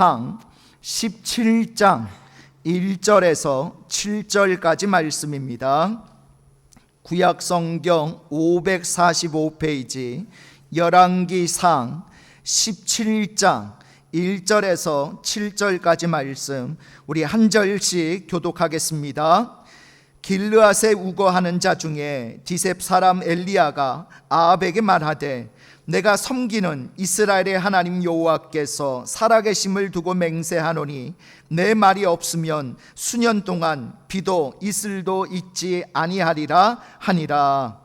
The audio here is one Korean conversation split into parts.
상 17장 1절에서 7절까지 말씀입니다. 구약성경 545페이지 열왕기상 17장 1절에서 7절까지 말씀, 우리 한 절씩 교독하겠습니다. 길르앗에 우거하는 자 중에 디셉 사람 엘리야가 아합에게 말하되, 내가 섬기는 이스라엘의 하나님 여호와께서 살아계심을 두고 맹세하노니 내 말이 없으면 수년 동안 비도 이슬도 있지 아니하리라 하니라.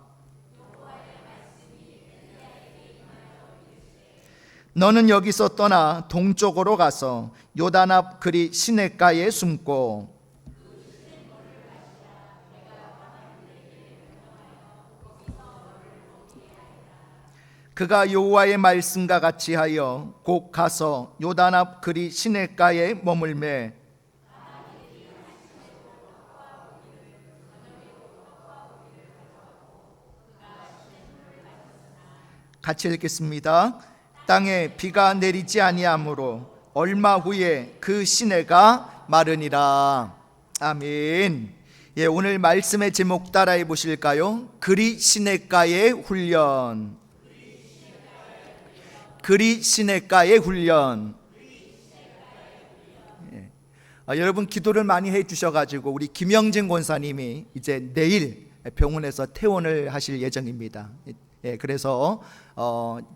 너는 여기서 떠나 동쪽으로 가서 요단 앞 그리 시냇가에 숨고 그가 여호와의 말씀과 같이 하여 곧 가서 요단 앞 그리 시냇가에 머물매. 같이 읽겠습니다. 땅에 비가 내리지 아니하므로 얼마 후에 그 시내가 마르니라. 아멘. 예, 오늘 말씀의 제목 따라해 보실까요? 그리 시냇가의 훈련. 그리 시냇가의 훈련. 예. 여러분 기도를 많이 해주셔가지고 우리 김영진 권사님이 이제 내일 병원에서 퇴원을 하실 예정입니다. 예, 그래서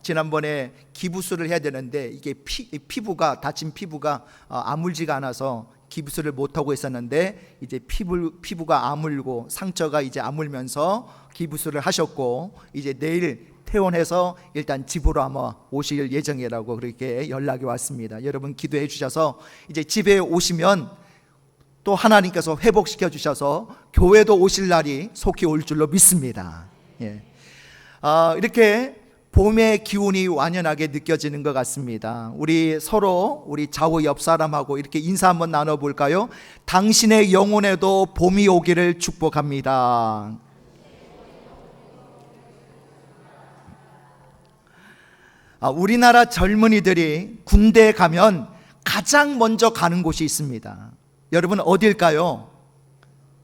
지난번에 기부술을 해야 되는데 이게 피부가 다친 피부가 아물지가 않아서 기부술을 못 하고 있었는데 이제 피부가 아물고 상처가 이제 아물면서 기부술을 하셨고 이제 내일 퇴원해서 일단 집으로 아마 오실 예정이라고 그렇게 연락이 왔습니다. 여러분 기도해 주셔서 이제 집에 오시면 또 하나님께서 회복시켜 주셔서 교회도 오실 날이 속히 올 줄로 믿습니다. 예. 이렇게 봄의 기운이 완연하게 느껴지는 것 같습니다. 우리 서로 우리 좌우 옆 사람하고 이렇게 인사 한번 나눠볼까요? 당신의 영혼에도 봄이 오기를 축복합니다. 우리나라 젊은이들이 군대에 가면 가장 먼저 가는 곳이 있습니다. 여러분 어딜까요?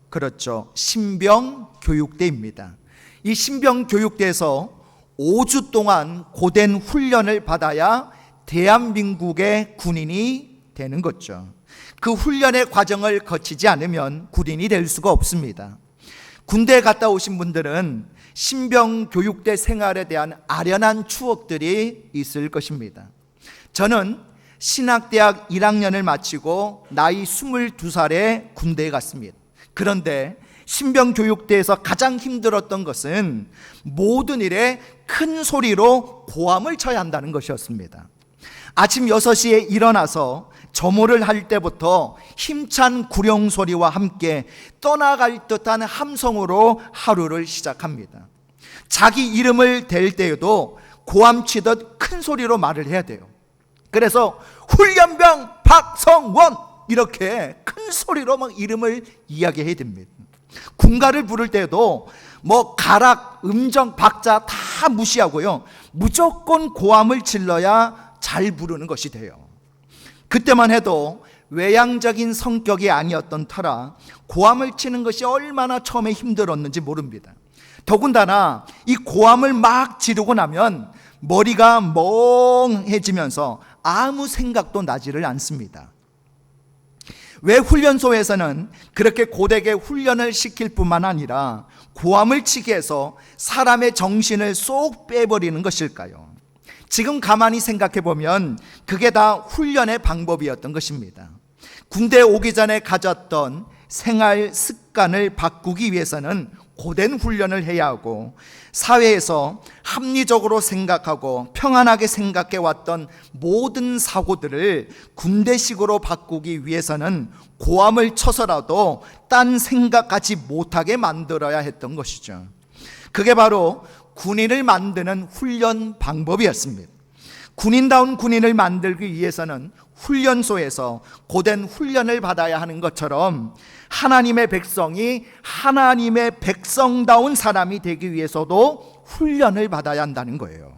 그렇죠, 신병교육대입니다. 이 신병교육대에서 5주 동안 고된 훈련을 받아야 대한민국의 군인이 되는 거죠. 그 훈련의 과정을 거치지 않으면 군인이 될 수가 없습니다. 군대에 갔다 오신 분들은 신병교육대 생활에 대한 아련한 추억들이 있을 것입니다. 저는 신학대학 1학년을 마치고 나이 22살에 군대에 갔습니다. 그런데 신병교육대에서 가장 힘들었던 것은 모든 일에 큰 소리로 고함을 쳐야 한다는 것이었습니다. 아침 6시에 일어나서 점호를 할 때부터 힘찬 구령 소리와 함께 떠나갈 듯한 함성으로 하루를 시작합니다. 자기 이름을 댈 때에도 고함치듯 큰 소리로 말을 해야 돼요. 그래서 훈련병 박성원 이렇게 큰 소리로 막 이름을 이야기해야 됩니다. 군가를 부를 때도 뭐 가락, 음정, 박자 다 무시하고요, 무조건 고함을 질러야 잘 부르는 것이 돼요. 그때만 해도 외향적인 성격이 아니었던 터라 고함을 치는 것이 얼마나 처음에 힘들었는지 모릅니다. 더군다나 이 고함을 막 지르고 나면 머리가 멍해지면서 아무 생각도 나지를 않습니다. 왜 훈련소에서는 그렇게 고되게 훈련을 시킬 뿐만 아니라 고함을 치게 해서 사람의 정신을 쏙 빼버리는 것일까요? 지금 가만히 생각해 보면 그게 다 훈련의 방법이었던 것입니다. 군대에 오기 전에 가졌던 생활 습관을 바꾸기 위해서는 고된 훈련을 해야 하고, 사회에서 합리적으로 생각하고 평안하게 생각해 왔던 모든 사고들을 군대식으로 바꾸기 위해서는 고함을 쳐서라도 딴 생각하지 못하게 만들어야 했던 것이죠. 그게 바로 군인을 만드는 훈련 방법이었습니다. 군인다운 군인을 만들기 위해서는 훈련소에서 고된 훈련을 받아야 하는 것처럼 하나님의 백성이 하나님의 백성다운 사람이 되기 위해서도 훈련을 받아야 한다는 거예요.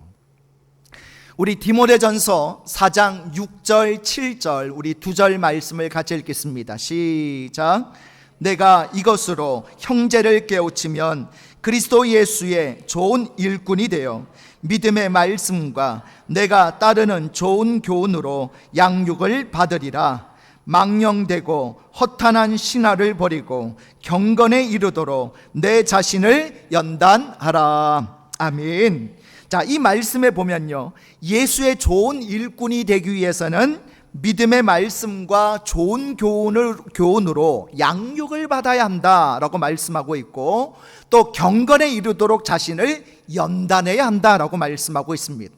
우리 디모데전서 4장 6절 7절 우리 두 절 말씀을 같이 읽겠습니다. 시작. 내가 이것으로 형제를 깨우치면 그리스도 예수의 좋은 일꾼이 되어 믿음의 말씀과 내가 따르는 좋은 교훈으로 양육을 받으리라. 망령되고 허탄한 신화를 버리고 경건에 이르도록 내 자신을 연단하라. 아멘. 자, 이 말씀에 보면요, 예수의 좋은 일꾼이 되기 위해서는 믿음의 말씀과 좋은 교훈으로 양육을 받아야 한다라고 말씀하고 있고, 또 경건에 이르도록 자신을 연단해야 한다라고 말씀하고 있습니다.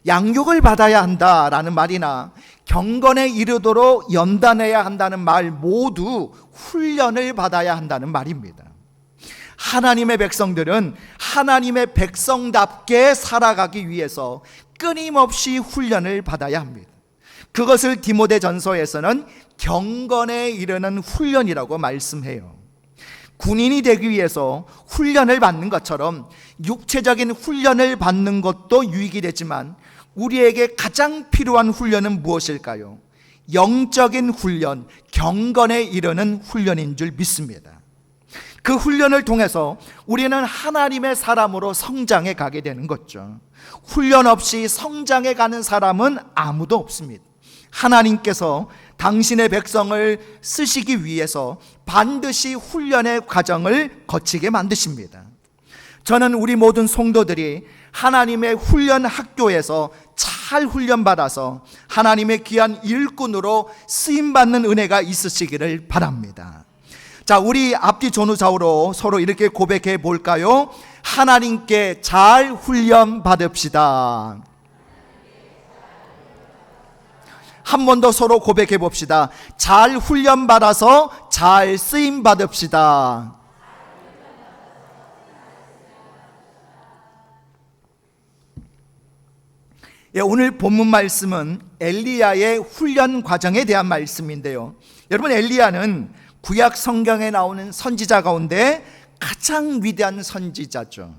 양육을 받아야 한다라는 말이나 경건에 이르도록 연단해야 한다는 말 모두 훈련을 받아야 한다는 말입니다. 하나님의 백성들은 하나님의 백성답게 살아가기 위해서 끊임없이 훈련을 받아야 합니다. 그것을 디모데전서에서는 경건에 이르는 훈련이라고 말씀해요. 군인이 되기 위해서 훈련을 받는 것처럼 육체적인 훈련을 받는 것도 유익이 되지만 우리에게 가장 필요한 훈련은 무엇일까요? 영적인 훈련, 경건에 이르는 훈련인 줄 믿습니다. 그 훈련을 통해서 우리는 하나님의 사람으로 성장해 가게 되는 거죠. 훈련 없이 성장해 가는 사람은 아무도 없습니다. 하나님께서 당신의 백성을 쓰시기 위해서 반드시 훈련의 과정을 거치게 만드십니다. 저는 우리 모든 성도들이 하나님의 훈련 학교에서 잘 훈련받아서 하나님의 귀한 일꾼으로 쓰임받는 은혜가 있으시기를 바랍니다. 자, 우리 앞뒤 전후좌우로 서로 이렇게 고백해 볼까요? 하나님께 잘 훈련 받읍시다. 한 번 더 서로 고백해 봅시다. 잘 훈련 받아서 잘 쓰임 받읍시다. 예, 오늘 본문 말씀은 엘리야의 훈련 과정에 대한 말씀인데요. 여러분, 엘리야는 구약 성경에 나오는 선지자 가운데 가장 위대한 선지자죠.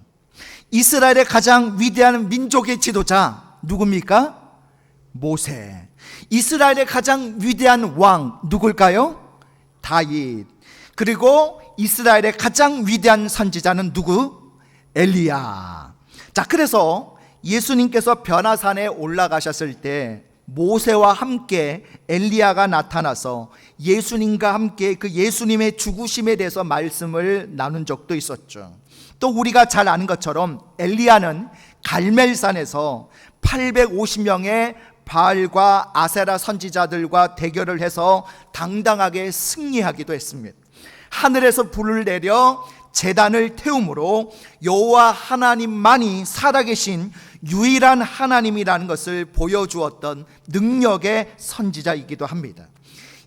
이스라엘의 가장 위대한 민족의 지도자 누굽니까? 모세. 이스라엘의 가장 위대한 왕 누굴까요? 다윗. 그리고 이스라엘의 가장 위대한 선지자는 누구? 엘리야. 자, 그래서 예수님께서 변화산에 올라가셨을 때 모세와 함께 엘리야가 나타나서 예수님과 함께 그 예수님의 죽으심에 대해서 말씀을 나눈 적도 있었죠. 또 우리가 잘 아는 것처럼 엘리야는 갈멜산에서 850명의 바알과 아세라 선지자들과 대결을 해서 당당하게 승리하기도 했습니다. 하늘에서 불을 내려 제단을 태움으로 여호와 하나님만이 살아계신 유일한 하나님이라는 것을 보여주었던 능력의 선지자이기도 합니다.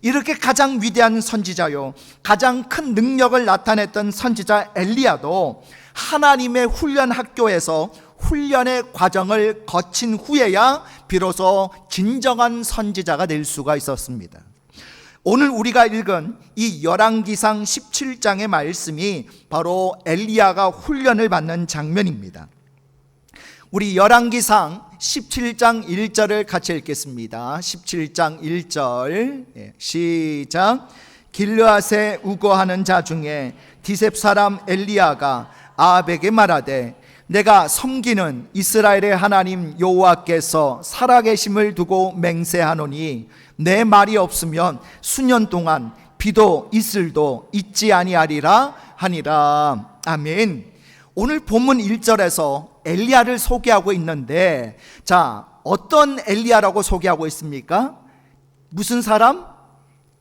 이렇게 가장 위대한 선지자요, 가장 큰 능력을 나타냈던 선지자 엘리야도 하나님의 훈련 학교에서 훈련의 과정을 거친 후에야 비로소 진정한 선지자가 될 수가 있었습니다. 오늘 우리가 읽은 이 열왕기상 17장의 말씀이 바로 엘리야가 훈련을 받는 장면입니다. 우리 열왕기상 17장 1절을 같이 읽겠습니다. 17장 1절 시작. 길르앗에 우거하는 자 중에 디셉 사람 엘리야가 아합에게 말하되 내가 섬기는 이스라엘의 하나님 여호와께서 살아계심을 두고 맹세하노니 내 말이 없으면 수년 동안 비도 이슬도 있지 아니하리라 하니라. 아멘. 오늘 본문 1절에서 엘리야를 소개하고 있는데, 자, 어떤 엘리야라고 소개하고 있습니까? 무슨 사람?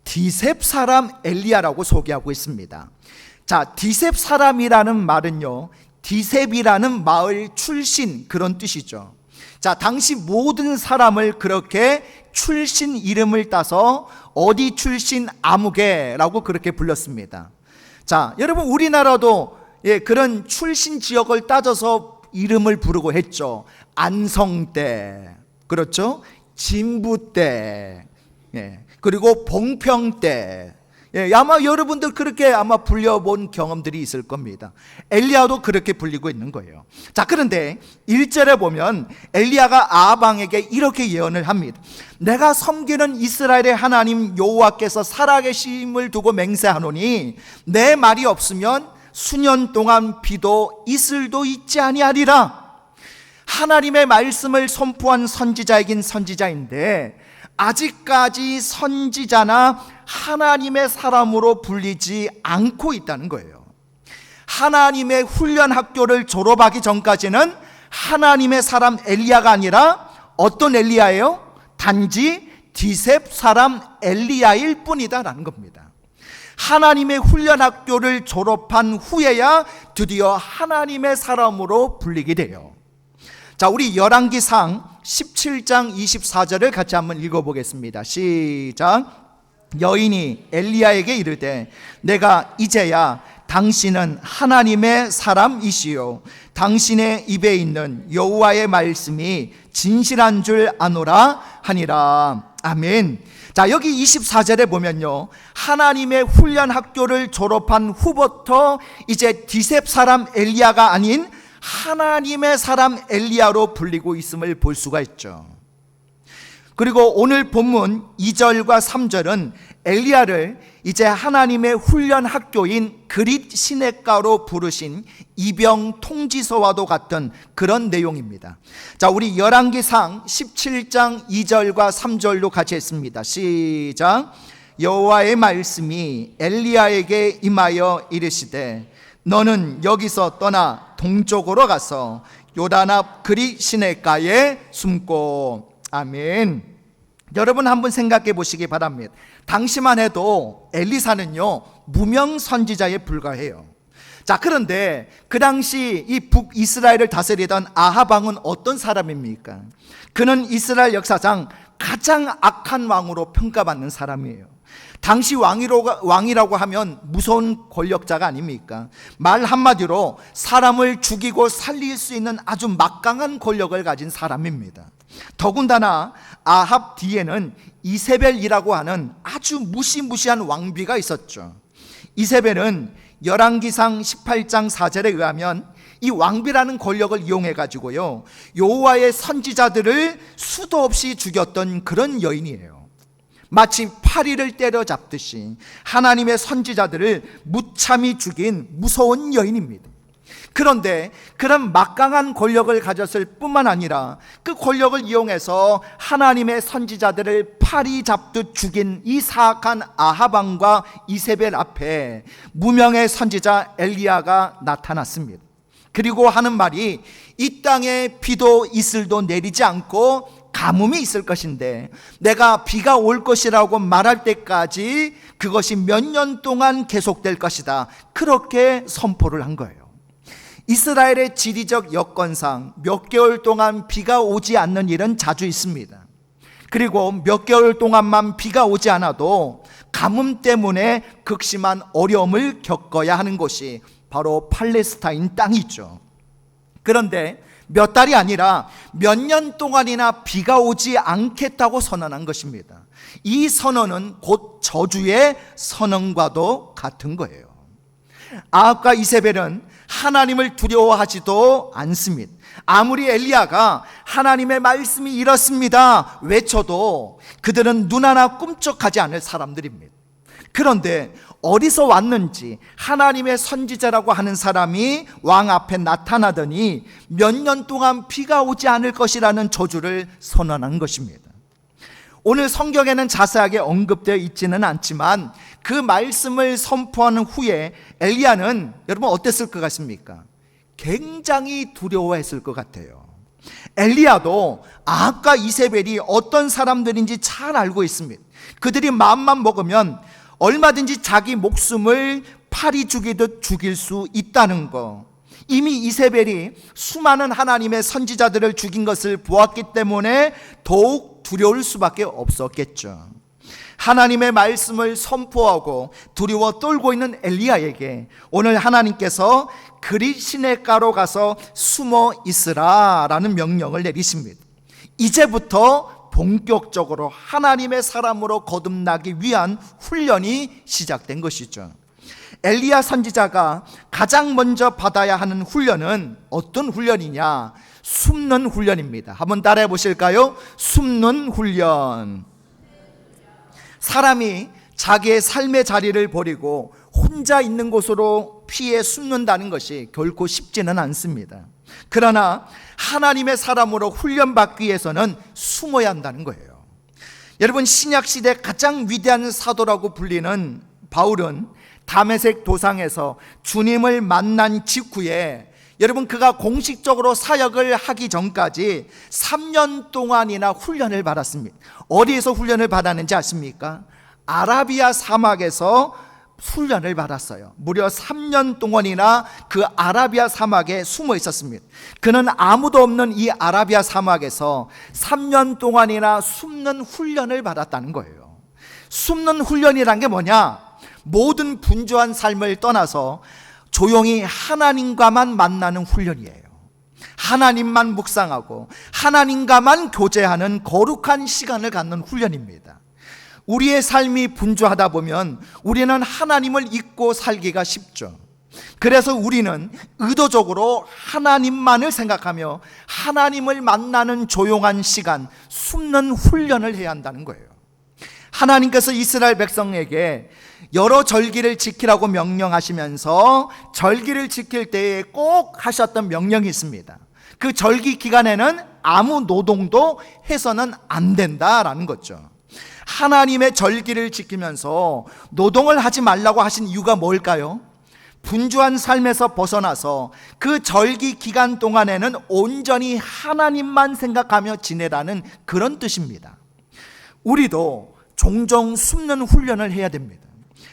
디셉 사람 엘리야라고 소개하고 있습니다. 자, 디셉 사람이라는 말은요, 디셉이라는 마을 출신, 그런 뜻이죠. 자, 당시 모든 사람을 그렇게 출신 이름을 따서 어디 출신 아무개라고 그렇게 불렀습니다. 자, 여러분, 우리나라도 그런 출신 지역을 따져서 이름을 부르고 했죠. 안성대, 그렇죠? 진부대, 그리고 봉평대, 아마 여러분들 그렇게 아마 불려본 경험들이 있을 겁니다. 엘리야도 그렇게 불리고 있는 거예요. 자, 그런데 1절에 보면 엘리야가 아합 왕에게 이렇게 예언을 합니다. 내가 섬기는 이스라엘의 하나님 여호와께서 살아계심을 두고 맹세하노니 내 말이 없으면 수년 동안 비도 이슬도 있지 아니하리라. 하나님의 말씀을 선포한 선지자이긴 선지자인데 아직까지 선지자나 하나님의 사람으로 불리지 않고 있다는 거예요. 하나님의 훈련 학교를 졸업하기 전까지는 하나님의 사람 엘리야가 아니라 어떤 엘리야예요? 단지 디셉 사람 엘리야일 뿐이다라는 겁니다. 하나님의 훈련 학교를 졸업한 후에야 드디어 하나님의 사람으로 불리게 돼요. 자, 우리 열왕기상 17장 24절을 같이 한번 읽어보겠습니다. 시작. 여인이 엘리야에게 이르되 내가 이제야 당신은 하나님의 사람이시요 당신의 입에 있는 여호와의 말씀이 진실한 줄 아노라 하니라. 아멘. 자, 여기 24절에 보면요, 하나님의 훈련 학교를 졸업한 후부터 이제 디셉 사람 엘리야가 아닌 하나님의 사람 엘리야로 불리고 있음을 볼 수가 있죠. 그리고 오늘 본문 2절과 3절은 엘리야를 이제 하나님의 훈련 학교인 그릿 시내가로 부르신 이병 통지서와도 같은 그런 내용입니다. 자, 우리 열왕기상 17장 2절과 3절로 같이 했습니다. 시작. 여호와의 말씀이 엘리야에게 임하여 이르시되 너는 여기서 떠나 동쪽으로 가서 요단 앞 그릿 시내가에 숨고. 아멘. 여러분 한번 생각해 보시기 바랍니다. 당시만 해도 엘리사는요 무명 선지자에 불과해요. 자, 그런데 그 당시 이 북이스라엘을 다스리던 아합 왕은 어떤 사람입니까? 그는 이스라엘 역사상 가장 악한 왕으로 평가받는 사람이에요. 당시 왕이라고 하면 무서운 권력자가 아닙니까? 말 한마디로 사람을 죽이고 살릴 수 있는 아주 막강한 권력을 가진 사람입니다. 더군다나 아합 뒤에는 이세벨이라고 하는 아주 무시무시한 왕비가 있었죠. 이세벨은 열왕기상 18장 4절에 의하면 이 왕비라는 권력을 이용해 가지고요 여호와의 선지자들을 수도 없이 죽였던 그런 여인이에요. 마치 파리를 때려잡듯이 하나님의 선지자들을 무참히 죽인 무서운 여인입니다. 그런데 그런 막강한 권력을 가졌을 뿐만 아니라 그 권력을 이용해서 하나님의 선지자들을 파리 잡듯 죽인 이 사악한 아합 왕과 이세벨 앞에 무명의 선지자 엘리야가 나타났습니다. 그리고 하는 말이 이 땅에 비도 이슬도 내리지 않고 가뭄이 있을 것인데 내가 비가 올 것이라고 말할 때까지 그것이 몇 년 동안 계속될 것이다. 그렇게 선포를 한 거예요. 이스라엘의 지리적 여건상 몇 개월 동안 비가 오지 않는 일은 자주 있습니다. 그리고 몇 개월 동안만 비가 오지 않아도 가뭄 때문에 극심한 어려움을 겪어야 하는 곳이 바로 팔레스타인 땅이죠. 그런데 몇 달이 아니라 몇 년 동안이나 비가 오지 않겠다고 선언한 것입니다. 이 선언은 곧 저주의 선언과도 같은 거예요. 아합과 이세벨은 하나님을 두려워하지도 않습니다. 아무리 엘리야가 하나님의 말씀이 이렇습니다 외쳐도 그들은 눈 하나 꿈쩍하지 않을 사람들입니다. 그런데 어디서 왔는지 하나님의 선지자라고 하는 사람이 왕 앞에 나타나더니 몇 년 동안 비가 오지 않을 것이라는 저주를 선언한 것입니다. 오늘 성경에는 자세하게 언급되어 있지는 않지만 그 말씀을 선포하는 후에 엘리야는 여러분 어땠을 것 같습니까? 굉장히 두려워했을 것 같아요. 엘리야도 아합과 이세벨이 어떤 사람들인지 잘 알고 있습니다. 그들이 마음만 먹으면 얼마든지 자기 목숨을 파리 죽이듯 죽일 수 있다는 거, 이미 이세벨이 수많은 하나님의 선지자들을 죽인 것을 보았기 때문에 더욱 두려울 수밖에 없었겠죠. 하나님의 말씀을 선포하고 두려워 떨고 있는 엘리야에게 오늘 하나님께서 그릿 시내가로 가서 숨어 있으라 라는 명령을 내리십니다. 이제부터 본격적으로 하나님의 사람으로 거듭나기 위한 훈련이 시작된 것이죠. 엘리야 선지자가 가장 먼저 받아야 하는 훈련은 어떤 훈련이냐? 숨는 훈련입니다. 한번 따라해 보실까요? 숨는 훈련. 사람이 자기의 삶의 자리를 버리고 혼자 있는 곳으로 피해 숨는다는 것이 결코 쉽지는 않습니다. 그러나 하나님의 사람으로 훈련받기 위해서는 숨어야 한다는 거예요. 여러분, 신약시대 가장 위대한 사도라고 불리는 바울은 다메섹 도상에서 주님을 만난 직후에 여러분, 그가 공식적으로 사역을 하기 전까지 3년 동안이나 훈련을 받았습니다. 어디에서 훈련을 받았는지 아십니까? 아라비아 사막에서 훈련을 받았어요. 무려 3년 동안이나 그 아라비아 사막에 숨어 있었습니다. 그는 아무도 없는 이 아라비아 사막에서 3년 동안이나 숨는 훈련을 받았다는 거예요. 숨는 훈련이란 게 뭐냐? 모든 분주한 삶을 떠나서 조용히 하나님과만 만나는 훈련이에요. 하나님만 묵상하고 하나님과만 교제하는 거룩한 시간을 갖는 훈련입니다. 우리의 삶이 분주하다 보면 우리는 하나님을 잊고 살기가 쉽죠. 그래서 우리는 의도적으로 하나님만을 생각하며 하나님을 만나는 조용한 시간, 숨는 훈련을 해야 한다는 거예요. 하나님께서 이스라엘 백성에게 여러 절기를 지키라고 명령하시면서 절기를 지킬 때에 꼭 하셨던 명령이 있습니다. 그 절기 기간에는 아무 노동도 해서는 안 된다라는 거죠. 하나님의 절기를 지키면서 노동을 하지 말라고 하신 이유가 뭘까요? 분주한 삶에서 벗어나서 그 절기 기간 동안에는 온전히 하나님만 생각하며 지내라는 그런 뜻입니다. 우리도 종종 숨는 훈련을 해야 됩니다.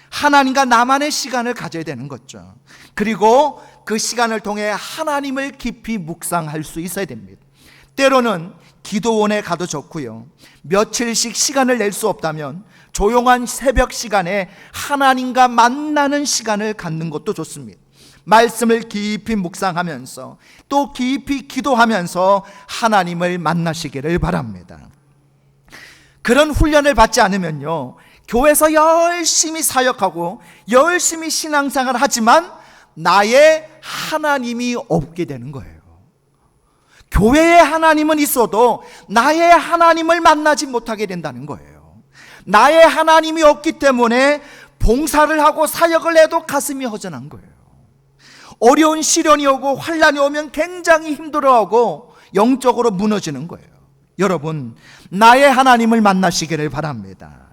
하나님과 나만의 시간을 가져야 되는 거죠. 그리고 그 시간을 통해 하나님을 깊이 묵상할 수 있어야 됩니다. 때로는 기도원에 가도 좋고요, 며칠씩 시간을 낼 수 없다면 조용한 새벽 시간에 하나님과 만나는 시간을 갖는 것도 좋습니다. 말씀을 깊이 묵상하면서 또 깊이 기도하면서 하나님을 만나시기를 바랍니다. 그런 훈련을 받지 않으면요, 교회에서 열심히 사역하고 열심히 신앙생활을 하지만 나의 하나님이 없게 되는 거예요. 교회에 하나님은 있어도 나의 하나님을 만나지 못하게 된다는 거예요. 나의 하나님이 없기 때문에 봉사를 하고 사역을 해도 가슴이 허전한 거예요. 어려운 시련이 오고 환난이 오면 굉장히 힘들어하고 영적으로 무너지는 거예요. 여러분, 나의 하나님을 만나시기를 바랍니다.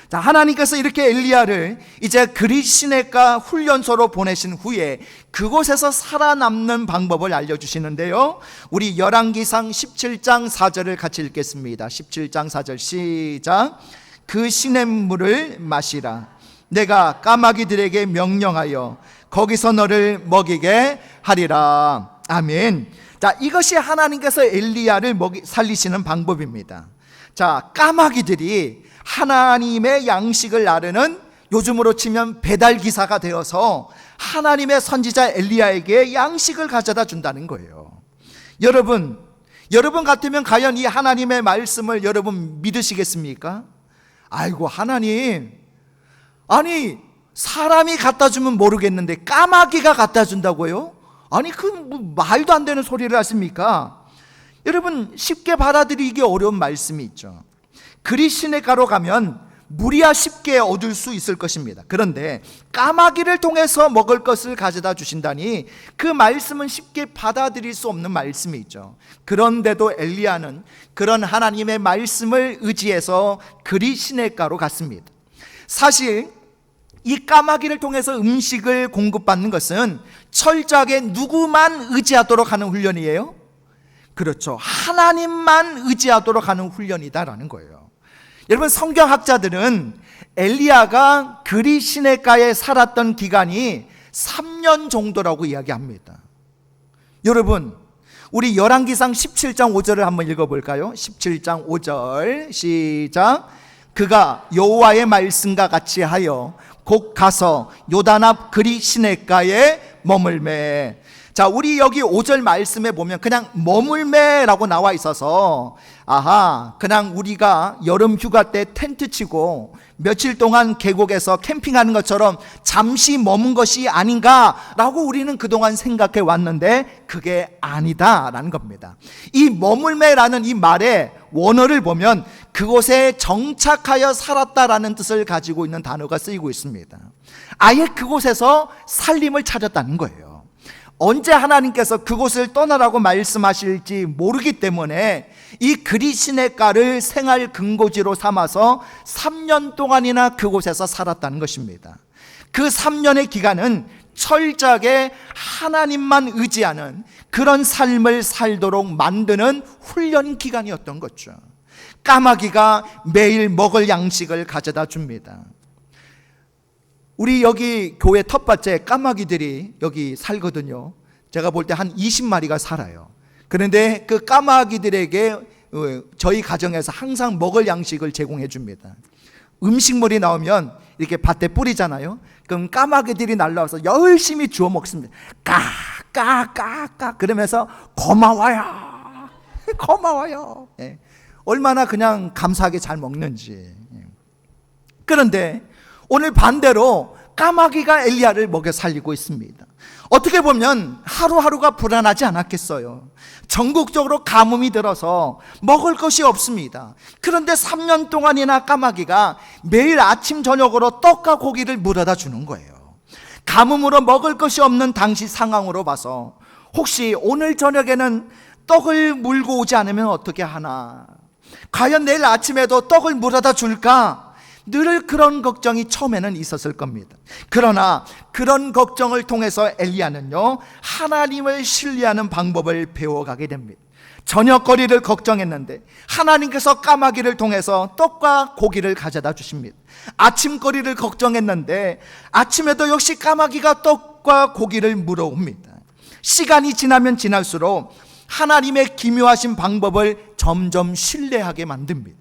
자, 하나님께서 이렇게 엘리야를 이제 그리시네가 훈련소로 보내신 후에 그곳에서 살아남는 방법을 알려주시는데요, 우리 열왕기상 17장 4절을 같이 읽겠습니다. 17장 4절 시작. 그 시냇물을 마시라. 내가 까마귀들에게 명령하여 거기서 너를 먹이게 하리라. 아멘. 자, 이것이 하나님께서 엘리야를 살리시는 방법입니다. 자, 까마귀들이 하나님의 양식을 나르는, 요즘으로 치면 배달기사가 되어서 하나님의 선지자 엘리야에게 양식을 가져다 준다는 거예요. 여러분 같으면 과연 이 하나님의 말씀을 여러분 믿으시겠습니까? 아이고, 하나님, 아니 사람이 갖다 주면 모르겠는데 까마귀가 갖다 준다고요? 아니, 뭐 말도 안 되는 소리를 하십니까? 여러분, 쉽게 받아들이기 어려운 말씀이 있죠. 그리시네가로 가면 무리야 쉽게 얻을 수 있을 것입니다. 그런데 까마귀를 통해서 먹을 것을 가져다 주신다니 그 말씀은 쉽게 받아들일 수 없는 말씀이 있죠. 그런데도 엘리야는 그런 하나님의 말씀을 의지해서 그리시네가로 갔습니다. 사실 이 까마귀를 통해서 음식을 공급받는 것은 철저하게 누구만 의지하도록 하는 훈련이에요? 그렇죠. 하나님만 의지하도록 하는 훈련이다라는 거예요. 여러분, 성경학자들은 엘리야가 그리시네가에 살았던 기간이 3년 정도라고 이야기합니다. 여러분, 우리 열왕기상 17장 5절을 한번 읽어볼까요? 17장 5절 시작. 그가 여호와의 말씀과 같이 하여 곧 가서 요단 앞 그리시네가에 머물매. 자, 우리 여기 5절 말씀에 보면 그냥 머물매라고 나와 있어서 그냥 우리가 여름 휴가 때 텐트 치고 며칠 동안 계곡에서 캠핑하는 것처럼 잠시 머문 것이 아닌가라고 우리는 그동안 생각해 왔는데 그게 아니다라는 겁니다. 이 머물매라는 이 말의 원어를 보면 그곳에 정착하여 살았다라는 뜻을 가지고 있는 단어가 쓰이고 있습니다. 아예 그곳에서 살림을 찾았다는 거예요. 언제 하나님께서 그곳을 떠나라고 말씀하실지 모르기 때문에 이 그리시네가를 생활 근거지로 삼아서 3년 동안이나 그곳에서 살았다는 것입니다. 그 3년의 기간은 철저하게 하나님만 의지하는 그런 삶을 살도록 만드는 훈련 기간이었던 거죠. 까마귀가 매일 먹을 양식을 가져다 줍니다. 우리 여기 교회 텃밭에 까마귀들이 여기 살거든요. 제가 볼 때 한 20마리가 살아요. 그런데 그 까마귀들에게 저희 가정에서 항상 먹을 양식을 제공해 줍니다. 음식물이 나오면 이렇게 밭에 뿌리잖아요. 그럼 까마귀들이 날라와서 열심히 주워 먹습니다. 까까까까 그러면서 고마워요. 고마워요. 예. 얼마나 그냥 감사하게 잘 먹는지. 그런데 오늘 반대로 까마귀가 엘리야를 먹여 살리고 있습니다. 어떻게 보면 하루하루가 불안하지 않았겠어요. 전국적으로 가뭄이 들어서 먹을 것이 없습니다. 그런데 3년 동안이나 까마귀가 매일 아침 저녁으로 떡과 고기를 물어다 주는 거예요. 가뭄으로 먹을 것이 없는 당시 상황으로 봐서 혹시 오늘 저녁에는 떡을 물고 오지 않으면 어떻게 하나? 과연 내일 아침에도 떡을 물어다 줄까? 늘 그런 걱정이 처음에는 있었을 겁니다. 그러나 그런 걱정을 통해서 엘리야는요, 하나님을 신뢰하는 방법을 배워가게 됩니다. 저녁거리를 걱정했는데 하나님께서 까마귀를 통해서 떡과 고기를 가져다 주십니다. 아침거리를 걱정했는데 아침에도 역시 까마귀가 떡과 고기를 물어옵니다. 시간이 지나면 지날수록 하나님의 기묘하신 방법을 점점 신뢰하게 만듭니다.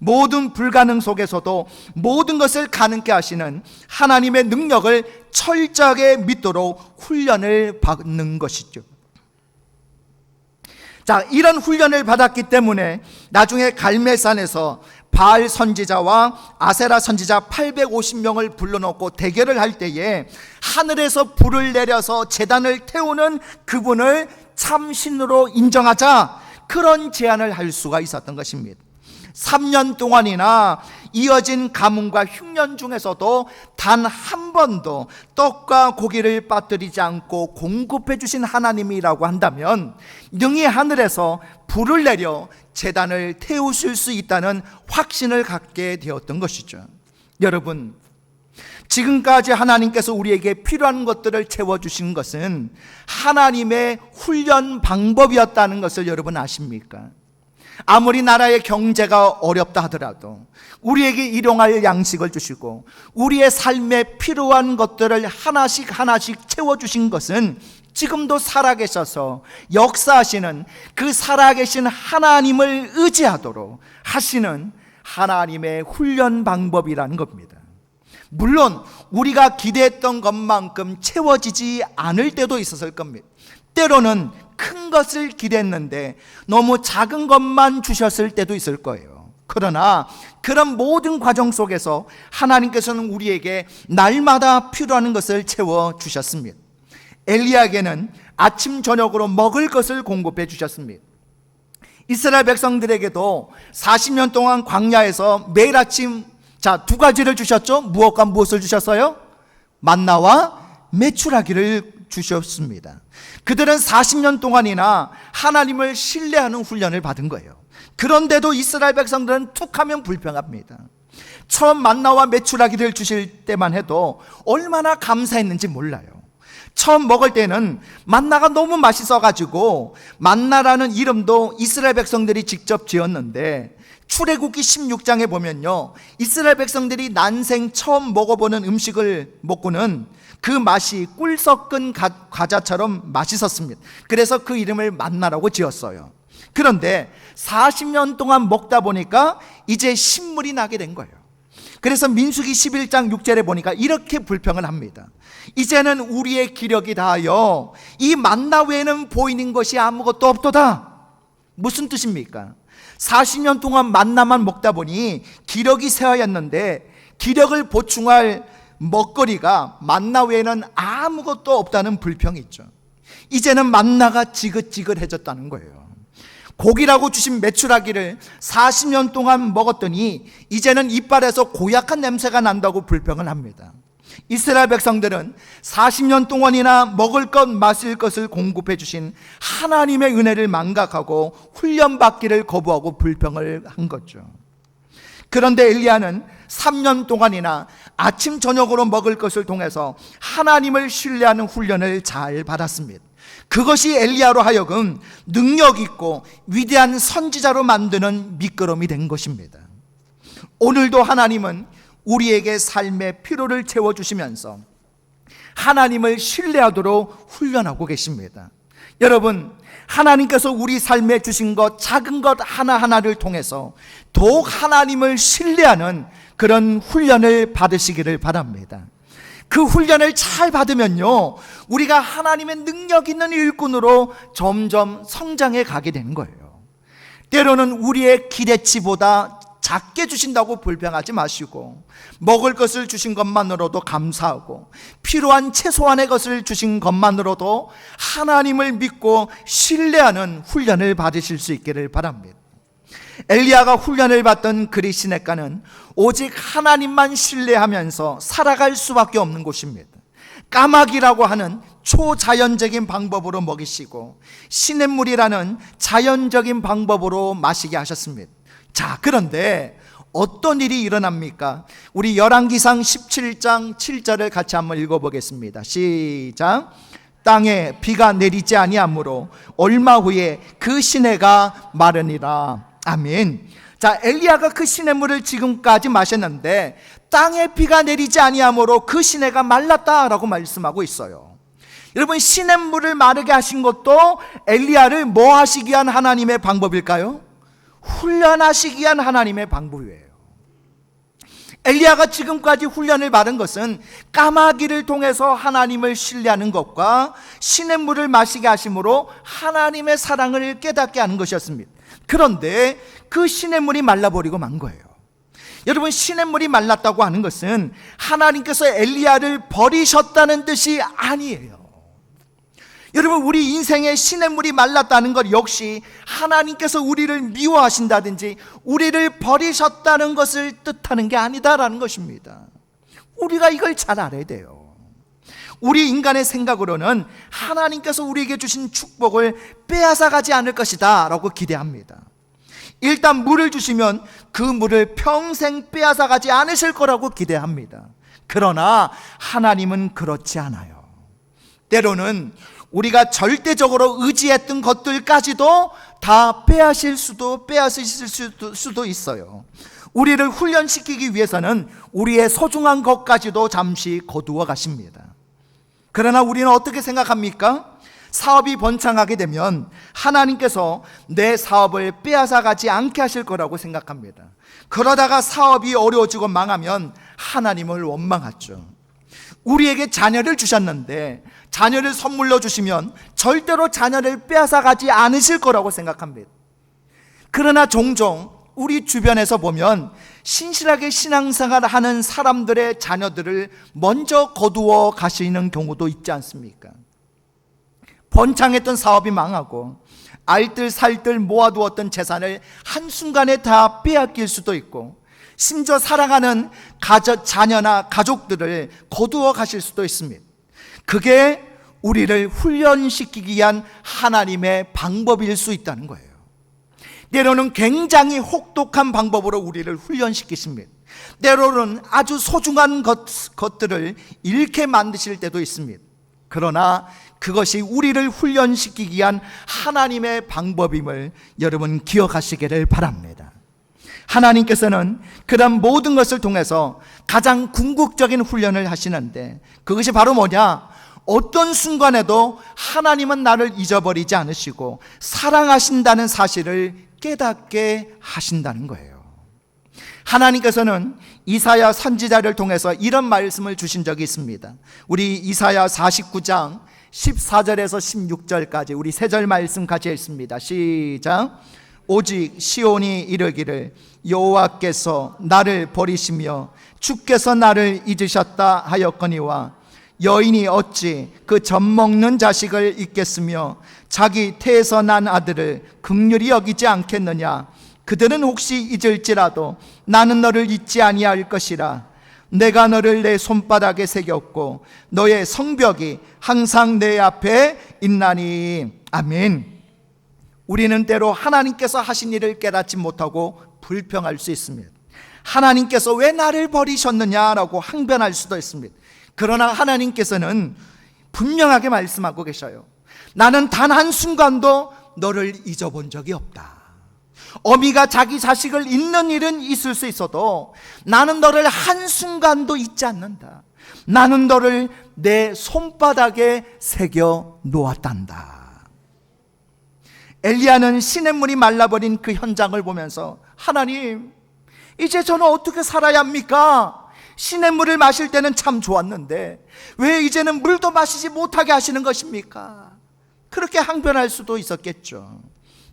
모든 불가능 속에서도 모든 것을 가능케 하시는 하나님의 능력을 철저하게 믿도록 훈련을 받는 것이죠. 자, 이런 훈련을 받았기 때문에 나중에 갈멜산에서 바알 선지자와 아세라 선지자 850명을 불러놓고 대결을 할 때에 하늘에서 불을 내려서 제단을 태우는 그분을 참신으로 인정하자, 그런 제안을 할 수가 있었던 것입니다. 3년 동안이나 이어진 가뭄과 흉년 중에서도 단 한 번도 떡과 고기를 빠뜨리지 않고 공급해 주신 하나님이라고 한다면 능히 하늘에서 불을 내려 제단을 태우실 수 있다는 확신을 갖게 되었던 것이죠. 여러분, 지금까지 하나님께서 우리에게 필요한 것들을 채워주신 것은 하나님의 훈련 방법이었다는 것을 여러분 아십니까? 아무리 나라의 경제가 어렵다 하더라도 우리에게 일용할 양식을 주시고 우리의 삶에 필요한 것들을 하나씩 하나씩 채워주신 것은 지금도 살아계셔서 역사하시는 그 살아계신 하나님을 의지하도록 하시는 하나님의 훈련 방법이라는 겁니다. 물론 우리가 기대했던 것만큼 채워지지 않을 때도 있었을 겁니다. 때로는 큰 것을 기대했는데 너무 작은 것만 주셨을 때도 있을 거예요. 그러나 그런 모든 과정 속에서 하나님께서는 우리에게 날마다 필요한 것을 채워주셨습니다. 엘리야에게는 아침 저녁으로 먹을 것을 공급해 주셨습니다. 이스라엘 백성들에게도 40년 동안 광야에서 매일 아침 두 가지를 주셨죠. 무엇과 무엇을 주셨어요? 만나와 메추라기를 주셨습니다. 그들은 40년 동안이나 하나님을 신뢰하는 훈련을 받은 거예요. 그런데도 이스라엘 백성들은 툭하면 불평합니다. 처음 만나와 메추라기를 주실 때만 해도 얼마나 감사했는지 몰라요. 처음 먹을 때는 만나가 너무 맛있어가지고 만나라는 이름도 이스라엘 백성들이 직접 지었는데, 출애굽기 16장에 보면요, 이스라엘 백성들이 난생 처음 먹어보는 음식을 먹고는 그 맛이 꿀 섞은 과자처럼 맛있었습니다. 그래서 그 이름을 만나라고 지었어요. 그런데 40년 동안 먹다 보니까 이제 신물이 나게 된 거예요. 그래서 민수기 11장 6절에 보니까 이렇게 불평을 합니다. 이제는 우리의 기력이 다하여 이 만나 외에는 보이는 것이 아무것도 없도다. 무슨 뜻입니까? 40년 동안 만나만 먹다 보니 기력이 쇠하였는데 기력을 보충할 먹거리가 만나 외에는 아무것도 없다는 불평이 있죠. 이제는 만나가 지긋지긋해졌다는 거예요. 고기라고 주신 메추라기를 40년 동안 먹었더니 이제는 이빨에서 고약한 냄새가 난다고 불평을 합니다. 이스라엘 백성들은 40년 동안이나 먹을 것 마실 것을 공급해 주신 하나님의 은혜를 망각하고 훈련받기를 거부하고 불평을 한 거죠. 그런데 엘리야는 3년 동안이나 아침 저녁으로 먹을 것을 통해서 하나님을 신뢰하는 훈련을 잘 받았습니다. 그것이 엘리야로 하여금 능력 있고 위대한 선지자로 만드는 미끄럼이 된 것입니다. 오늘도 하나님은 우리에게 삶의 피로를 채워주시면서 하나님을 신뢰하도록 훈련하고 계십니다. 여러분, 하나님께서 우리 삶에 주신 것, 작은 것 하나하나를 통해서 더욱 하나님을 신뢰하는 그런 훈련을 받으시기를 바랍니다. 그 훈련을 잘 받으면요, 우리가 하나님의 능력 있는 일꾼으로 점점 성장해 가게 되는 거예요. 때로는 우리의 기대치보다 작게 주신다고 불평하지 마시고, 먹을 것을 주신 것만으로도 감사하고, 필요한 최소한의 것을 주신 것만으로도 하나님을 믿고 신뢰하는 훈련을 받으실 수 있기를 바랍니다. 엘리야가 훈련을 받던 그리 시냇가는 오직 하나님만 신뢰하면서 살아갈 수밖에 없는 곳입니다. 까마귀라고 하는 초자연적인 방법으로 먹이시고 시냇물이라는 자연적인 방법으로 마시게 하셨습니다. 자, 그런데 어떤 일이 일어납니까? 우리 열왕기상 17장 7절을 같이 한번 읽어보겠습니다. 시작. 땅에 비가 내리지 아니하므로 얼마 후에 그 시내가 마르니라. 아멘. 자, 엘리야가 그 시냇물을 지금까지 마셨는데 땅에 비가 내리지 아니하므로 그 시내가 말랐다라고 말씀하고 있어요. 여러분, 시냇물을 마르게 하신 것도 엘리야를 뭐 하시기 위한 하나님의 방법일까요? 훈련하시기 위한 하나님의 방법이에요. 엘리야가 지금까지 훈련을 받은 것은 까마귀를 통해서 하나님을 신뢰하는 것과 시냇물을 마시게 하심으로 하나님의 사랑을 깨닫게 하는 것이었습니다. 그런데 그 시냇물이 말라버리고 만 거예요. 여러분, 시냇물이 말랐다고 하는 것은 하나님께서 엘리야를 버리셨다는 뜻이 아니에요. 여러분, 우리 인생의 시냇물이 말랐다는 것 역시 하나님께서 우리를 미워하신다든지 우리를 버리셨다는 것을 뜻하는 게 아니다라는 것입니다. 우리가 이걸 잘 알아야 돼요. 우리 인간의 생각으로는 하나님께서 우리에게 주신 축복을 빼앗아 가지 않을 것이다 라고 기대합니다. 일단 물을 주시면 그 물을 평생 빼앗아 가지 않으실 거라고 기대합니다. 그러나 하나님은 그렇지 않아요. 때로는 우리가 절대적으로 의지했던 것들까지도 다 빼앗을 수도 있어요. 우리를 훈련시키기 위해서는 우리의 소중한 것까지도 잠시 거두어 가십니다. 그러나 우리는 어떻게 생각합니까? 사업이 번창하게 되면 하나님께서 내 사업을 빼앗아 가지 않게 하실 거라고 생각합니다. 그러다가 사업이 어려워지고 망하면 하나님을 원망하죠. 우리에게 자녀를 주셨는데 자녀를 선물로 주시면 절대로 자녀를 빼앗아 가지 않으실 거라고 생각합니다. 그러나 종종 우리 주변에서 보면 신실하게 신앙생활 하는 사람들의 자녀들을 먼저 거두어 가시는 경우도 있지 않습니까? 번창했던 사업이 망하고 알뜰살뜰 모아두었던 재산을 한순간에 다 빼앗길 수도 있고, 심지어 사랑하는 자녀나 가족들을 거두어 가실 수도 있습니다. 그게 우리를 훈련시키기 위한 하나님의 방법일 수 있다는 거예요. 때로는 굉장히 혹독한 방법으로 우리를 훈련시키십니다. 때로는 아주 소중한 것들을 잃게 만드실 때도 있습니다. 그러나 그것이 우리를 훈련시키기 위한 하나님의 방법임을 여러분 기억하시기를 바랍니다. 하나님께서는 그런 모든 것을 통해서 가장 궁극적인 훈련을 하시는데, 그것이 바로 뭐냐? 어떤 순간에도 하나님은 나를 잊어버리지 않으시고 사랑하신다는 사실을 깨닫게 하신다는 거예요. 하나님께서는 이사야 선지자를 통해서 이런 말씀을 주신 적이 있습니다. 우리 이사야 49장 14절에서 16절까지 우리 세 절 말씀 같이 읽습니다. 시작. 오직 시온이 이르기를 여호와께서 나를 버리시며 주께서 나를 잊으셨다 하였거니와 여인이 어찌 그 젖먹는 자식을 잊겠으며 자기 태에서 난 아들을 긍휼히 여기지 않겠느냐. 그들은 혹시 잊을지라도 나는 너를 잊지 아니할 것이라. 내가 너를 내 손바닥에 새겼고 너의 성벽이 항상 내 앞에 있나니. 아멘. 우리는 때로 하나님께서 하신 일을 깨닫지 못하고 불평할 수 있습니다. 하나님께서 왜 나를 버리셨느냐라고 항변할 수도 있습니다. 그러나 하나님께서는 분명하게 말씀하고 계셔요. 나는 단 한순간도 너를 잊어본 적이 없다. 어미가 자기 자식을 잊는 일은 있을 수 있어도 나는 너를 한순간도 잊지 않는다. 나는 너를 내 손바닥에 새겨 놓았단다. 엘리야는 시냇물이 말라버린 그 현장을 보면서 하나님, 이제 저는 어떻게 살아야 합니까? 시냇물을 마실 때는 참 좋았는데 왜 이제는 물도 마시지 못하게 하시는 것입니까? 그렇게 항변할 수도 있었겠죠.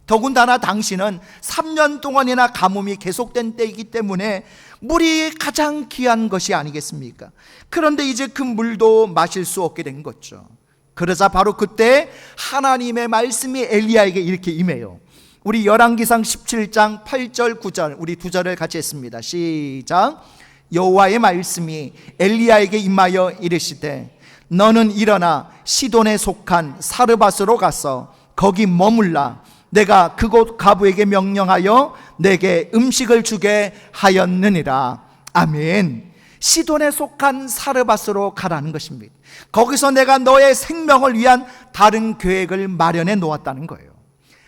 더군다나 당시는 3년 동안이나 가뭄이 계속된 때이기 때문에 물이 가장 귀한 것이 아니겠습니까? 그런데 이제 그 물도 마실 수 없게 된 거죠. 그러자 바로 그때 하나님의 말씀이 엘리야에게 이렇게 임해요. 우리 열왕기상 17장 8절 9절 우리 두 절을 같이 했습니다. 시작. 여호와의 말씀이 엘리야에게 임하여 이르시되 너는 일어나 시돈에 속한 사르밧으로 가서 거기 머물라. 내가 그곳 가부에게 명령하여 내게 음식을 주게 하였느니라. 아멘. 시돈에 속한 사르밧으로 가라는 것입니다. 거기서 내가 너의 생명을 위한 다른 계획을 마련해 놓았다는 거예요.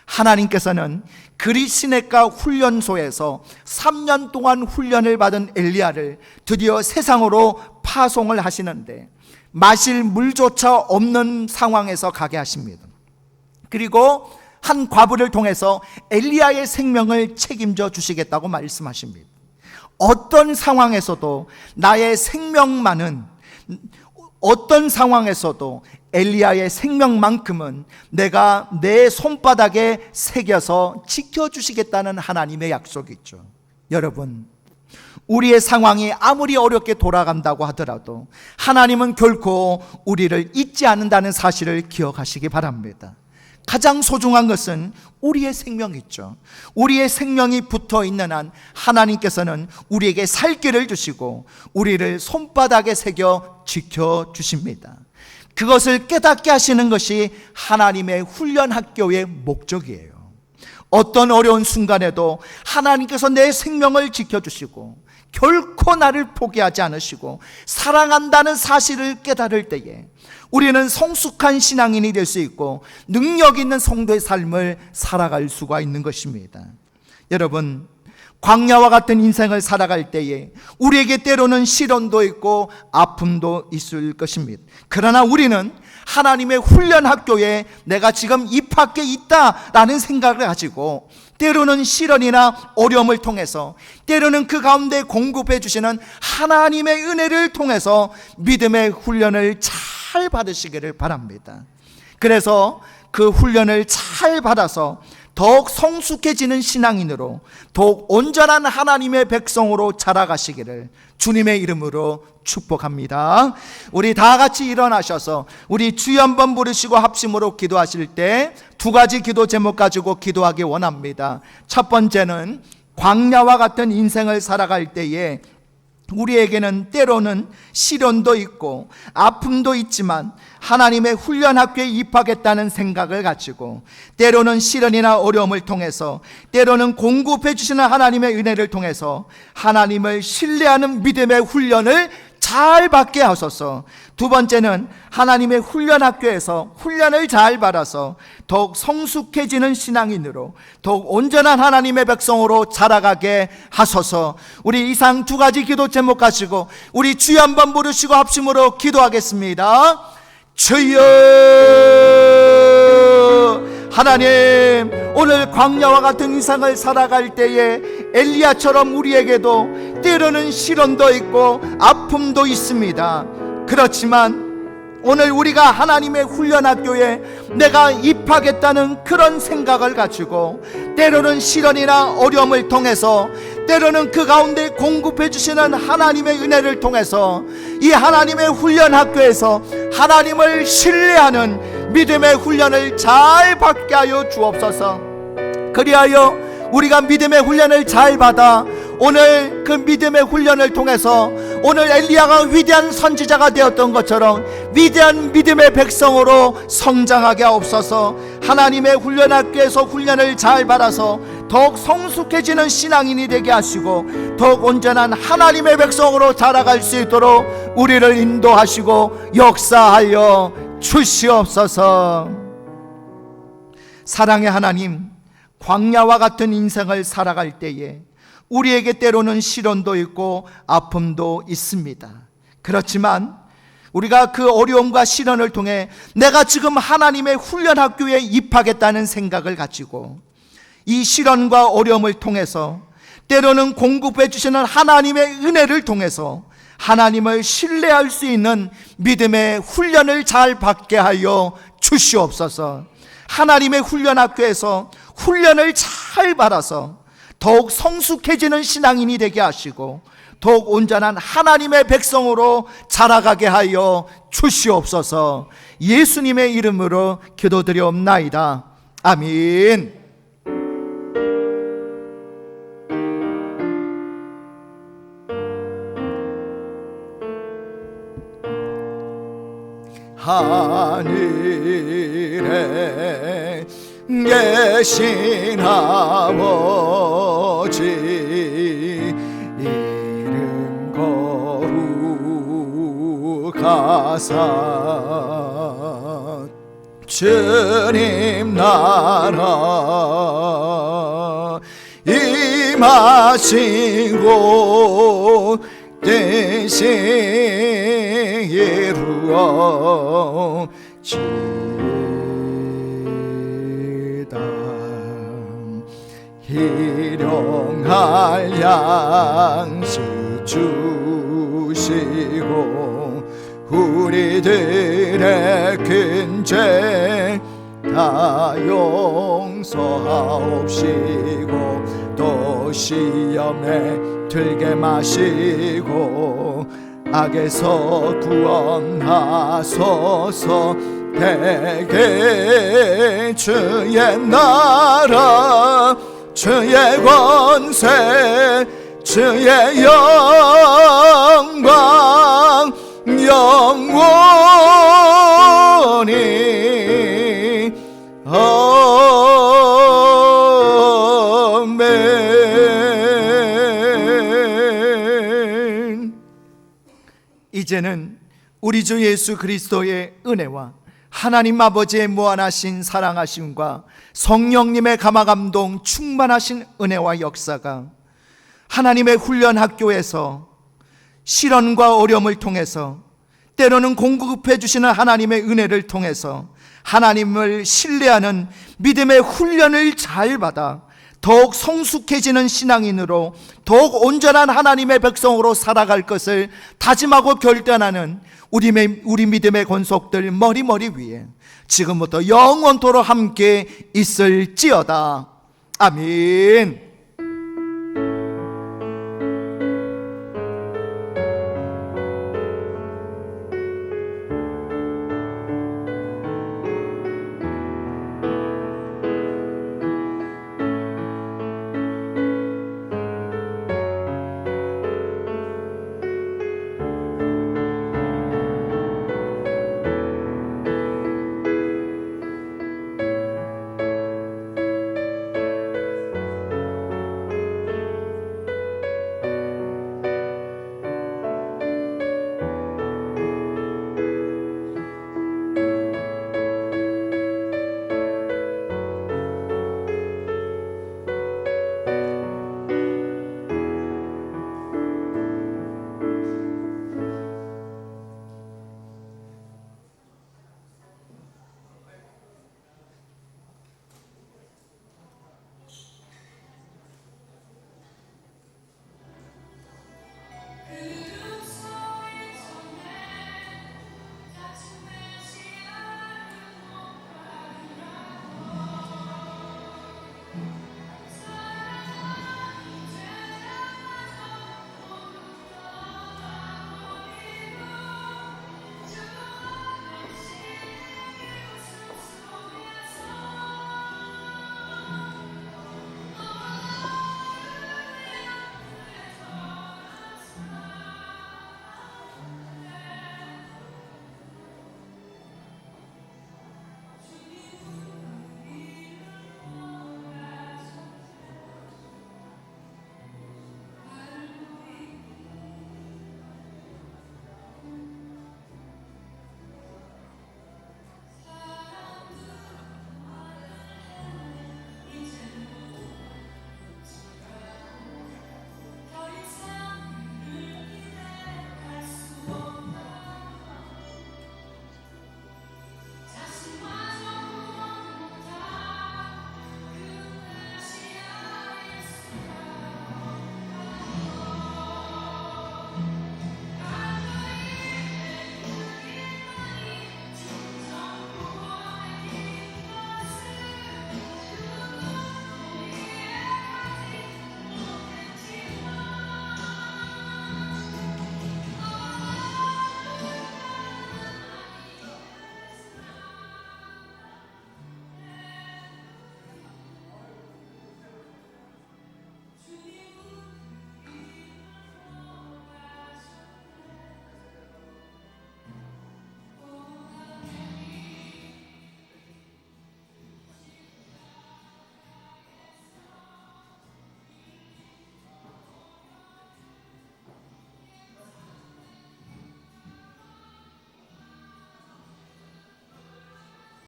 하나님께서는 그리시네가 훈련소에서 3년 동안 훈련을 받은 엘리야를 드디어 세상으로 파송을 하시는데 마실 물조차 없는 상황에서 가게 하십니다. 그리고 한 과부를 통해서 엘리야의 생명을 책임져 주시겠다고 말씀하십니다. 어떤 상황에서도 나의 생명만은, 어떤 상황에서도 엘리야의 생명만큼은 내가 내 손바닥에 새겨서 지켜주시겠다는 하나님의 약속이 있죠. 여러분, 우리의 상황이 아무리 어렵게 돌아간다고 하더라도 하나님은 결코 우리를 잊지 않는다는 사실을 기억하시기 바랍니다. 가장 소중한 것은 우리의 생명이죠. 우리의 생명이 붙어 있는 한 하나님께서는 우리에게 살 길을 주시고 우리를 손바닥에 새겨 지켜주십니다. 그것을 깨닫게 하시는 것이 하나님의 훈련 학교의 목적이에요. 어떤 어려운 순간에도 하나님께서 내 생명을 지켜주시고 결코 나를 포기하지 않으시고 사랑한다는 사실을 깨달을 때에 우리는 성숙한 신앙인이 될 수 있고 능력 있는 성도의 삶을 살아갈 수가 있는 것입니다. 여러분, 광야와 같은 인생을 살아갈 때에 우리에게 때로는 시련도 있고 아픔도 있을 것입니다. 그러나 우리는 하나님의 훈련 학교에 내가 지금 입학해 있다라는 생각을 가지고 때로는 시련이나 어려움을 통해서, 때로는 그 가운데 공급해 주시는 하나님의 은혜를 통해서 믿음의 훈련을 잘 받으시기를 바랍니다. 그래서 그 훈련을 잘 받아서 더욱 성숙해지는 신앙인으로, 더욱 온전한 하나님의 백성으로 자라가시기를 주님의 이름으로 축복합니다. 우리 다 같이 일어나셔서 우리 주여 한번 부르시고 합심으로 기도하실 때 두 가지 기도 제목 가지고 기도하기 원합니다. 첫 번째는 광야와 같은 인생을 살아갈 때에 우리에게는 때로는 시련도 있고 아픔도 있지만 하나님의 훈련 학교에 입학했다는 생각을 가지고 때로는 시련이나 어려움을 통해서, 때로는 공급해 주시는 하나님의 은혜를 통해서 하나님을 신뢰하는 믿음의 훈련을 잘 받게 하소서. 두 번째는 하나님의 훈련 학교에서 훈련을 잘 받아서 더욱 성숙해지는 신앙인으로, 더욱 온전한 하나님의 백성으로 자라가게 하소서. 우리 이상 두 가지 기도 제목 가지고 우리 주여 한번 부르시고 합심으로 기도하겠습니다. 주여, 하나님, 오늘 광야와 같은 인생을 살아갈 때에 엘리야처럼 우리에게도 때로는 시련도 있고 아픔도 있습니다. 그렇지만 오늘 우리가 하나님의 훈련학교에 내가 입학했다는 그런 생각을 가지고 때로는 시련이나 어려움을 통해서, 때로는 그 가운데 공급해 주시는 하나님의 은혜를 통해서 이 하나님의 훈련학교에서 하나님을 신뢰하는 믿음의 훈련을 잘 받게 하여 주옵소서. 그리하여 우리가 믿음의 훈련을 잘 받아 오늘 그 믿음의 훈련을 통해서 오늘 엘리야가 위대한 선지자가 되었던 것처럼 위대한 믿음의 백성으로 성장하게 하옵소서. 하나님의 훈련학교에서 훈련을 잘 받아서 더욱 성숙해지는 신앙인이 되게 하시고 더욱 온전한 하나님의 백성으로 자라갈 수 있도록 우리를 인도하시고 역사하여 주시옵소서. 사랑의 하나님, 광야와 같은 인생을 살아갈 때에 우리에게 때로는 시련도 있고 아픔도 있습니다. 그렇지만 우리가 그 어려움과 시련을 통해 내가 지금 하나님의 훈련학교에 입학했다는 생각을 가지고 이 시련과 어려움을 통해서 때로는 공급해 주시는 하나님의 은혜를 통해서 하나님을 신뢰할 수 있는 믿음의 훈련을 잘 받게 하여 주시옵소서. 하나님의 훈련학교에서 훈련을 잘 받아서 더욱 성숙해지는 신앙인이 되게 하시고 더욱 온전한 하나님의 백성으로 자라가게 하여 주시옵소서. 예수님의 이름으로 기도드리옵나이다. 아멘. 하늘에 계신 아버지, 이름 거룩하사 주님 나라 임하시고 뜻이 이루어지다. 일용할 양식 주시고 우리들의 큰 죄 다 용서하옵시고 또 시험에 들게 마시고 악에서 구원하소서. 대개 주의 나라 주의 권세 주의 영광 영원히 아멘. 이제는 우리 주 예수 그리스도의 은혜와 하나님 아버지의 무한하신 사랑하심과 성령님의 감화감동 충만하신 은혜와 역사가 하나님의 훈련학교에서 시련과 어려움을 통해서 때로는 공급해 주시는 하나님의 은혜를 통해서 하나님을 신뢰하는 믿음의 훈련을 잘 받아 더욱 성숙해지는 신앙인으로 더욱 온전한 하나님의 백성으로 살아갈 것을 다짐하고 결단하는 우리 믿음의 권속들 머리 위에 지금부터 영원토록 함께 있을지어다. 아멘.